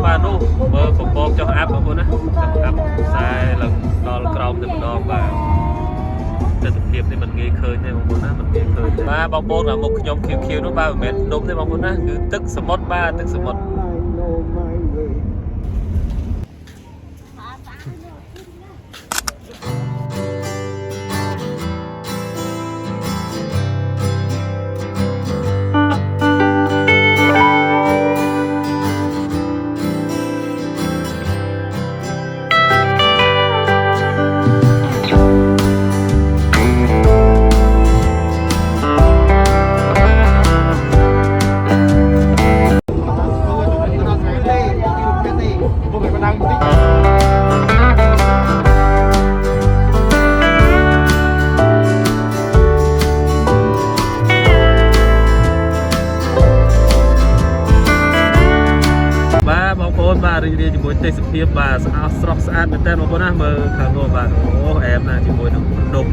បាទនោះមើលកំពងចុះអាប់បងប្អូនណាចុះអាប់ខ្សែឡើងដល់ក្រោមទៅម្ដងបាទទស្សនភាពនេះมันងាយឃើញទេបងប្អូនណាมันងាយឃើញទេបាទបងប្អូនមកមុខខ្ញុំខៀវនោះបាទមិនមែនភ្នំទេបងប្អូនណាគឺទឹកសមុទ្របាទទឹកសមុទ្របាទរីករាយជាមួយទេសភាពបាទស្អាតស្រស់ស្អាតមែនតើបងប្អូនណាមើលខាងនោះបាទអូអែមណាស់ជាមួយនឹងភ្នំ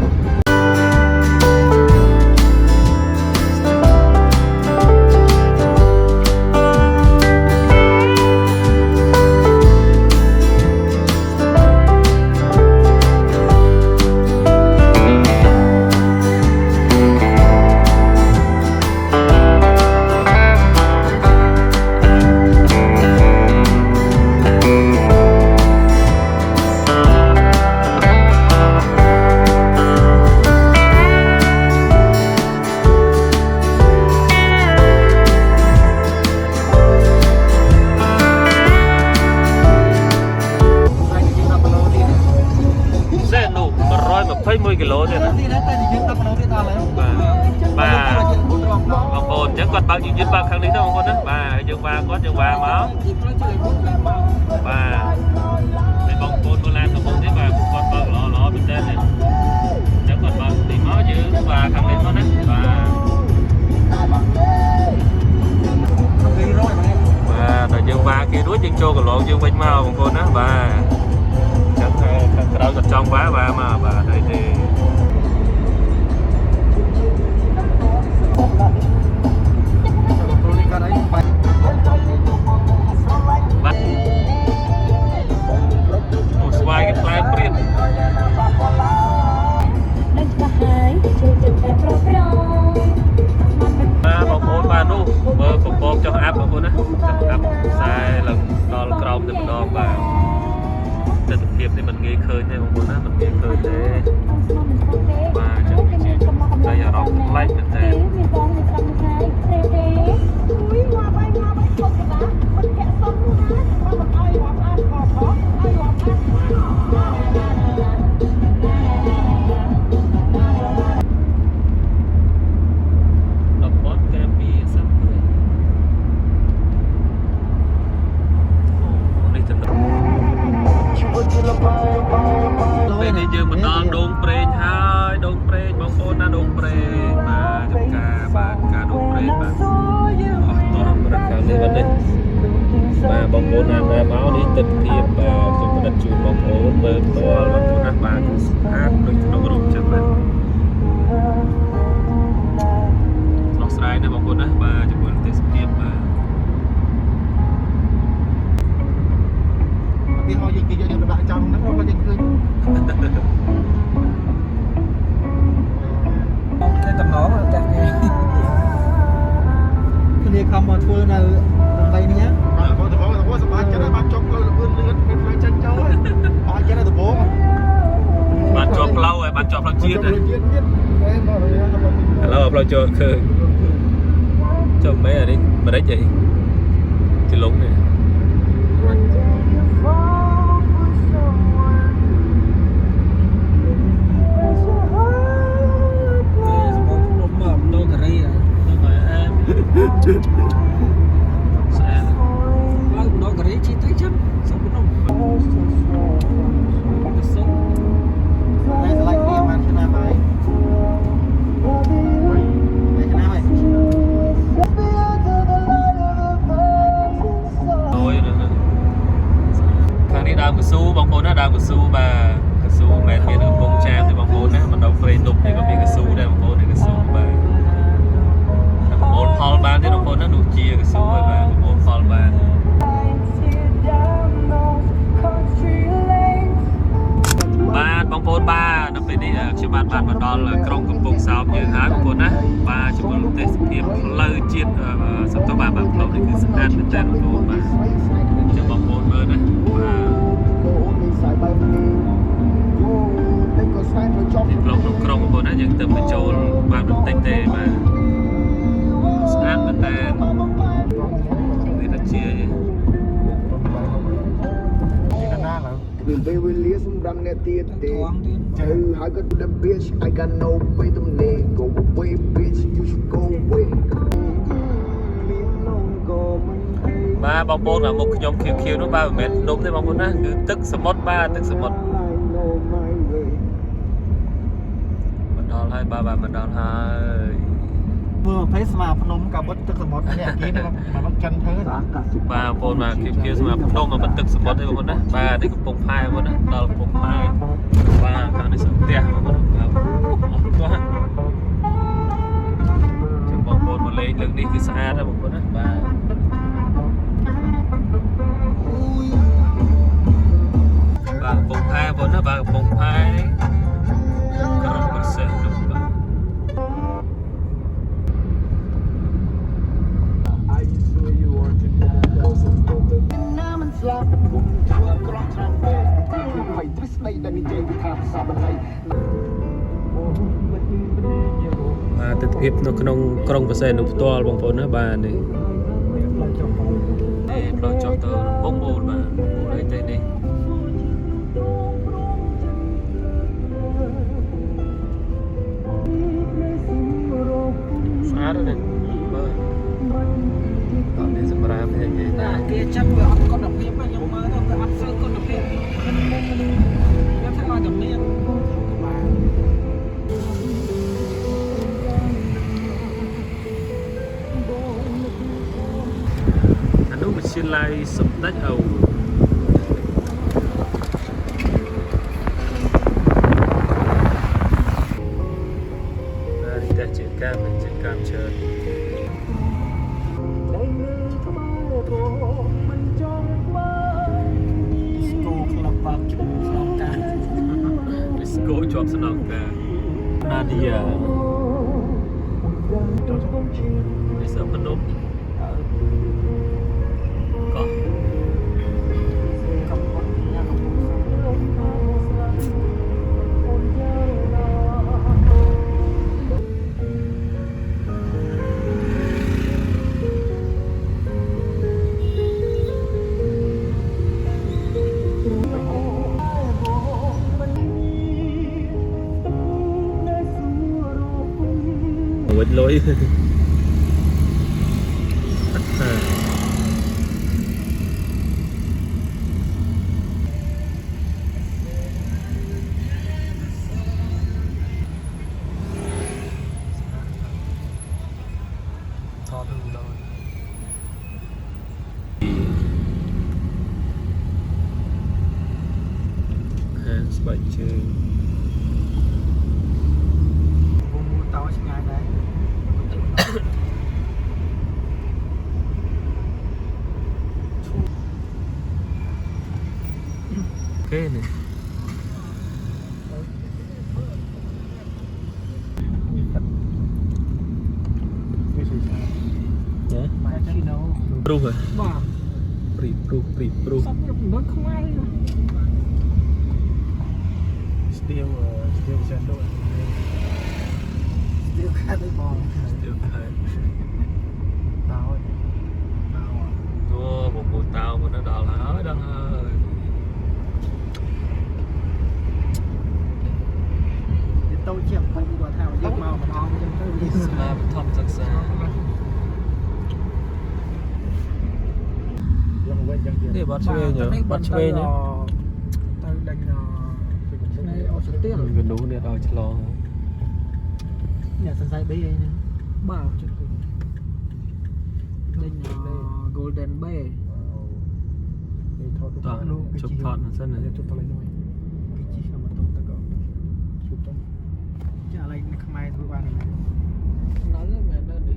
121 គីឡូទៀតណាបាទបងប្អូនអញ្ចឹងគាត់បើកយឺតបើកខាងនេះទៅបងប្អូនណាបាទយើងវ៉ាគាត់យើងវ៉ាមកបាទហើយបងប្អូនទៅឡានកំពុងនេះបាទគាត់បើកល្អមែនតើអញ្ចឹងគាត់បើកទីមកយើងវ៉ាខាងនេះមកណាបាទដល់យើងវ៉ាគេរួចយើងចូលកន្លងយើងវិញមកបងប្អូនណាបាទខាងក្រោយគាត់ចង់វ៉ាមកបាទហើយទេអូស្វាយគេផ្លែព្រៀនបងប្អូនបាទនោះមើលកំពងចុះអាប់បងប្អូនណាចុះអាប់ខ្សែឡើងដល់ក្រោមទៅម្ដងបាទទស្សនភាពនេះมันងាយឃើញទេបងប្អូនណាมันងាយឃើញទេបាទចឹងវាជាតែអារម្មណ៍ប្លែកមែនទេពេលនេះយើងមកដល់ដងព្រែកហើយដងព្រែកបងប្អូនណាដងព្រែកបាទចំការបាទការដងព្រែកបាទអស់តោះប្រកាសនេះวันនេះបាទបងប្អូនណាមកនេះទិដ្ឋភាពបាទខ្ញុំផ្ដិតជូនបងប្អូនមើលផ្ទាល់បងប្អូនណាបាទស្អាតដូចក្នុងរូបចឹងបាទស្រស់ស្រាយណាស់បងប្អូនណាបាទជាមួយនឹងទេសភាពបាទទីហោយើងគេយកទៅដាក់ចំហ្នឹងគាត់យើងឃើញគេតំណងតែគ្នាខំមកធ្វើនៅដើម្បីនេះបាទតំណងសប្បាយចិត្តហើយបានចុះផ្លូវលឿនមានផ្លូវចេញចូលបាទចិត្តដល់ដំបងបានជាប់ផ្លូវហើយបានជាប់ផ្លូវជាតិហើយឥឡូវផ្លូវចូលឃើញចុះមែនអានេះមិនរិចអីជលងនេះស្អាតឡើងម្ដងការីជីទៅចឹងសុំម្ដងសុំតែឆ្លៃគ្នាបានឆ្នាំហើយខាងនេះដើមកស៊ូបងប្អូនណាដើមកស៊ូបាទកស៊ូមិនមែនមានកំពង់ចាមទេបងប្អូនណាមិនដល់ព្រៃទុបនេះក៏មានកស៊ូដែរបងប្អូននេះកស៊ូបាទផលបានទេបងប្អូនណានោះជាកស៊ូហើយបាទប្រមូលផលបាន แต่โดนมาจะบางคนเบอร์นะมาที่กลองกลองบางคนนะยังเติมไปโจลมาเป็นเตะมาสตาร์ทมาแต่นี่ตัดเชียร์นี่ก็น่าแล้วThey will listen from the theater. Tell you how to the bitch. I got no way to make. Go away, bitch. You should go away. มาบางคนอ่ะมุกยมคิวๆนู้นบ้าเหม็นนมได้บางคนนะคือตึกสมดบ้าตึกสมดมันดอนให้บ้ามันดอนให้เมื่อเพสมาพนมกับวัดตึกสมบัติเนี่ยกินมันต้องจันเทิดบ้าบางคนมาคิวๆสมาพนมมันตึกสมดได้บางคนนะบ้าที่กระโปรงพายบางคนนะดอนกระโปรงพายบ้าคราวนี้สุดเตี้ยบางคนครับก็จะบางคนมาเลยเรื่องนี้คือสะอาดนะบางคนนะบ้าบางปงพายบนนะบางปงพายกระรอกเสร็จดูบ้างน้ำมันสลับกุมชัวกรองทางเป็ดไฟทริสในดันนี่เจวิธาภาษาบันไดมาติดพิบนกนงกรงเปอร์เซ็นต์อุปตัวบางคนนะบ้านนี่เราจอดตัวบงบูนมาเลยใจนี่สะอาดเลยตอนนี้สบายไม่ใช่ไงเกียร์จับไปอัดก้อนดอกเบี้ยไปยังมาต้องไปอัดเสื้อก้อนดอกเบี้ยแล้วถ้ามาจากนี้อนุวิทยาลัยสมเด็จเอานาฬิกาเจ็ดก้ามเป็นเจ็ดก้ามเชิญสโก้คลับบักจุดสนองการ ดิสโก้จอบสนองการนาเดียในเสริมพนมก็โอ้ยลอยทอดูเลยสบายเชิงวงมูเตาช่างไงได้ โอเคเนี่ยมาชิโน่ ปรูเหรอ บ้า ปรีปรูสับยังรถเข้ามาสตีลเซนโดสตีลแค่ได้บอล เดี๋ยวไป เตา ตัวbộ tàu của nó đỏ là đó ơi โตเฉียบไปดีกว่าแถวยกเมามันเอาจนเท่านี้ มาทำศึกษานี่บัตรช่วยเนาะบัตรช่วยเนาะ tao đánh này ở trực tiếp gần đủ nè đòi chlo nhà sân say bay này bao trực tiếp đánh golden bay chụp thọn sân này chụp thọn này cái chi không mà tung ta có chụp tung chứ là không ai thua ba này nói là mẹ đơn đi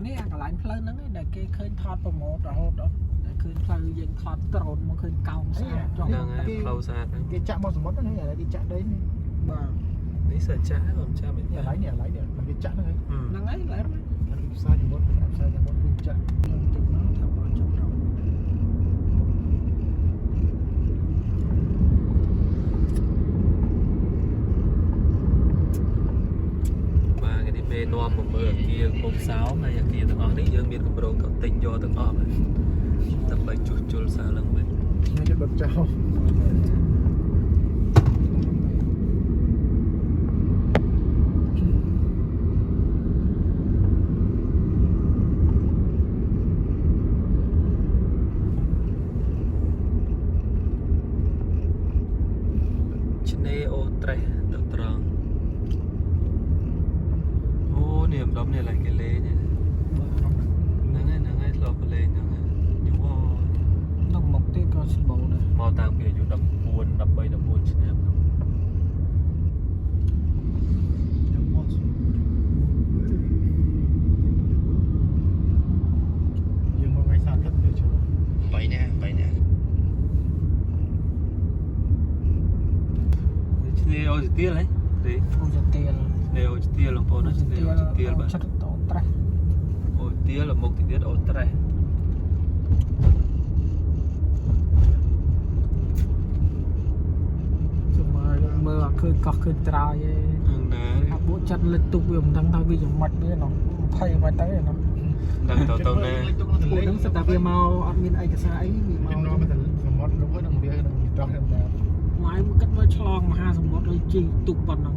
นี่อะไรเพลิน ហ្នឹងឯងដែលគេឃើញថតប្រម៉ូទរហូតដល់ដែលឃើញផ្លូវយើងថតដ្រូនមកឃើញកោងស្អាតចុះ ហ្នឹងហើយផ្លូវស្អាតហ្នឹង គេចាក់មកសមុទ្រហ្នឹងគេចាក់ដីនេះ បាទ នេះសើចាក់ខ្ញុំចាំមិន នេះអាឡៃនេះគេចាក់ហ្នឹង ហ្នឹងហើយឡើយ គេផ្សាយជាមួយផ្សាយជាមួយគេចាក់ តិចមកថាបងចុះរោ បាទគេនេះពេលនាំមកមើលអាគារពុំសោមហើយអាគារទាំងអស់នេះយើងមានកម្រងទៅទិញយកទាំងអស់ហើយដើម្បីជួសជុលសារឡើងវិញ នេះគេដុតចោល ឆ្នេរអូត្រេសទៅត្រង់អូនេះម្ដុំនេះឡើងគេលេងហ្នឹងហើយធ្លាប់លេងហ្នឹងហើយយូរ ដល់មកទៀតក៏ស្បោដែរ មកតាំងពីអាយុ14 13 14ឆ្នាំហ្នឹង ខ្ញុំមកយើងមកថ្ងៃសាទិត្យទៅចូល 3នាក់ឆ្នេរអូស្ទៀលហ៎ទេ អូចទៀល ឆ្នេរអូស្ទៀលបងប្អូនណាឆ្នេរអូស្ទៀលបាទ ចិត្តតត្រេះ អូស្ទៀលមុខទៀតអូត្រេស ជំមើលអត់ឃើញកោះឃើញត្រើយឯង ហ្នឹងណា អាពួកចិត្តលិចទុកវាមិនដឹងថាវាយ៉ាងម៉េចវានោះ20មកទៅឯនោះ ដឹងទៅណា ពួកហ្នឹងសិតតែវាមកអត់មានឯកសារអីវាមក ខ្ញុំនាំមកទៅសមុទ្រនោះនឹងវានឹងដោះខ្ញុំដែរ មកឲ្យគិតមកឆ្លងមហាសមុទ្រឲ្យជីទុកប៉ុណ្ណឹង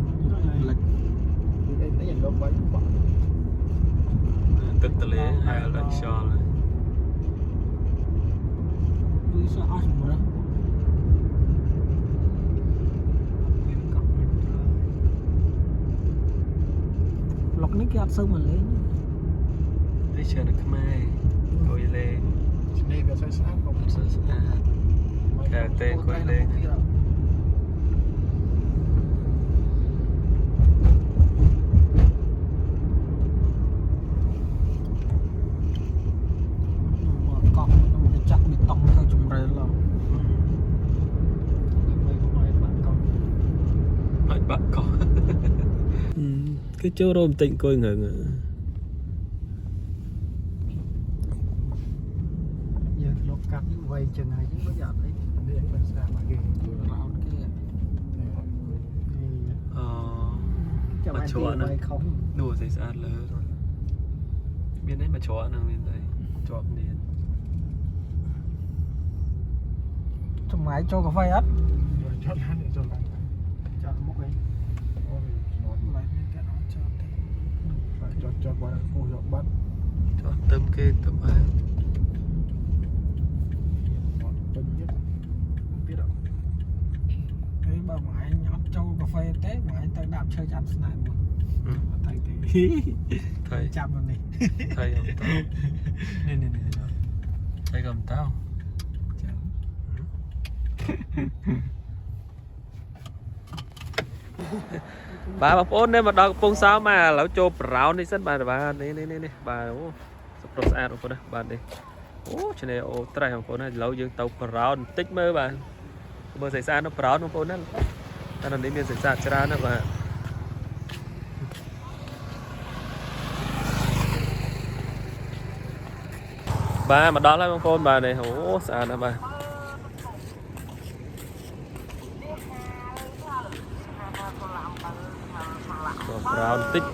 លិច នេះយកលោកបាញ់បោះ ទឹកទលេហើយដល់ខ្យល់ហើយ វាសោះអស់សម្រាប់មានកោះមានត្រើយប្លុកនេះគេអត់សូវមកលេង នេះច្រើនតែខ្មែរអង្គុយលេង ឆ្នេរវាស្អាតៗបង អត់ស្អាតស្អាតតែទេអង្គុយលេង កោះនោះវាចាក់បេតុងទៅជំរឿនឡើងដើម្បីកុំឲ្យបាក់កោះ ឲ្យបាក់កោះគឺចូលរោមបន្តិចអង្គុយងើង យើងធ្លាប់កាត់វៃចឹងហើយយើងមិនអត់អី នេះឯងស្អាតមកគេ រោតគេ អូ ចាំឲ្យទីវៃខុស នោះស្អាតលើមានអីមកច្រកហ្នឹងមានអីជាប់នេះ ចម្ងាយចូលកាហ្វេអត់ ចត់ឡានចត់ឡាន ចត់មុខអី អូយស្នត់ ឡើយមានតែអត់ចត់ទេ ចត់បានអូយកបាត់ ជាប់ទឹមគេទឹមអើ ពេញទៀតទៀតអត់ គេបើមួយឯងអត់ចូលកាហ្វេទេមួយឯងទៅដាក់ឈើចាប់ស្នែមកអត់ទៅទេ ថៃ ចាប់នៅនេះ ថៃអំតោ នេះថៃកំតោ ចាំ បាទបងប្អូននេះមកដល់កំពង់សោមមកឥឡូវចូលប្រោននេះសិនបាទបាទនេះបាទអូសុខស្អាតបងប្អូនណាបាទនេះអូឆ្នេរអូត្រេសបងប្អូនណាឥឡូវយើងទៅប្រោនបន្តិចមើលបាទមើលស្អាតនៅប្រោនបងប្អូនណាតែនៅនេះមានស្អាតច្រើនណាស់បាទបាទមកដល់ហើយបងប្អូនបាទនេះអូស្អាតណាស់បាទប្រោនបន្តិច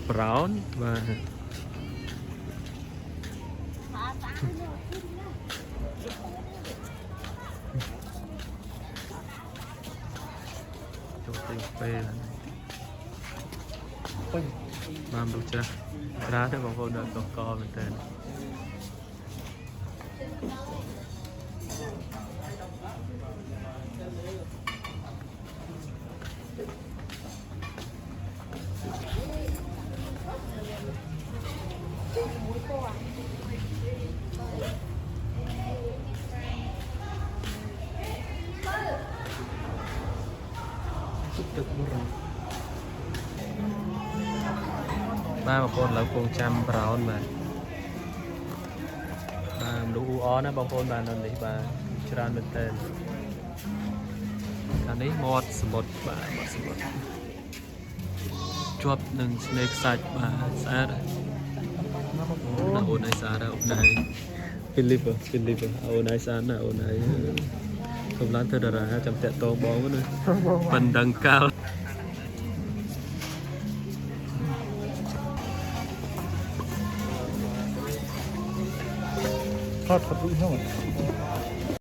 brown và trong tình phê là mam đâu chưa ra theo vòng hôn được co về tên ตึกบุรี ba mà con là con trăm brown mà đủ ó nó bông con bà nên đi bà tràn bên tên cái này một bà một chụp nâng snake sạch bà xa rồi là ôn này xa đâu này Philip ôn này xa nào ôn này không lắm thôi ra trong tiệm to bó nữa phần đằng cao Hot, hot, hot.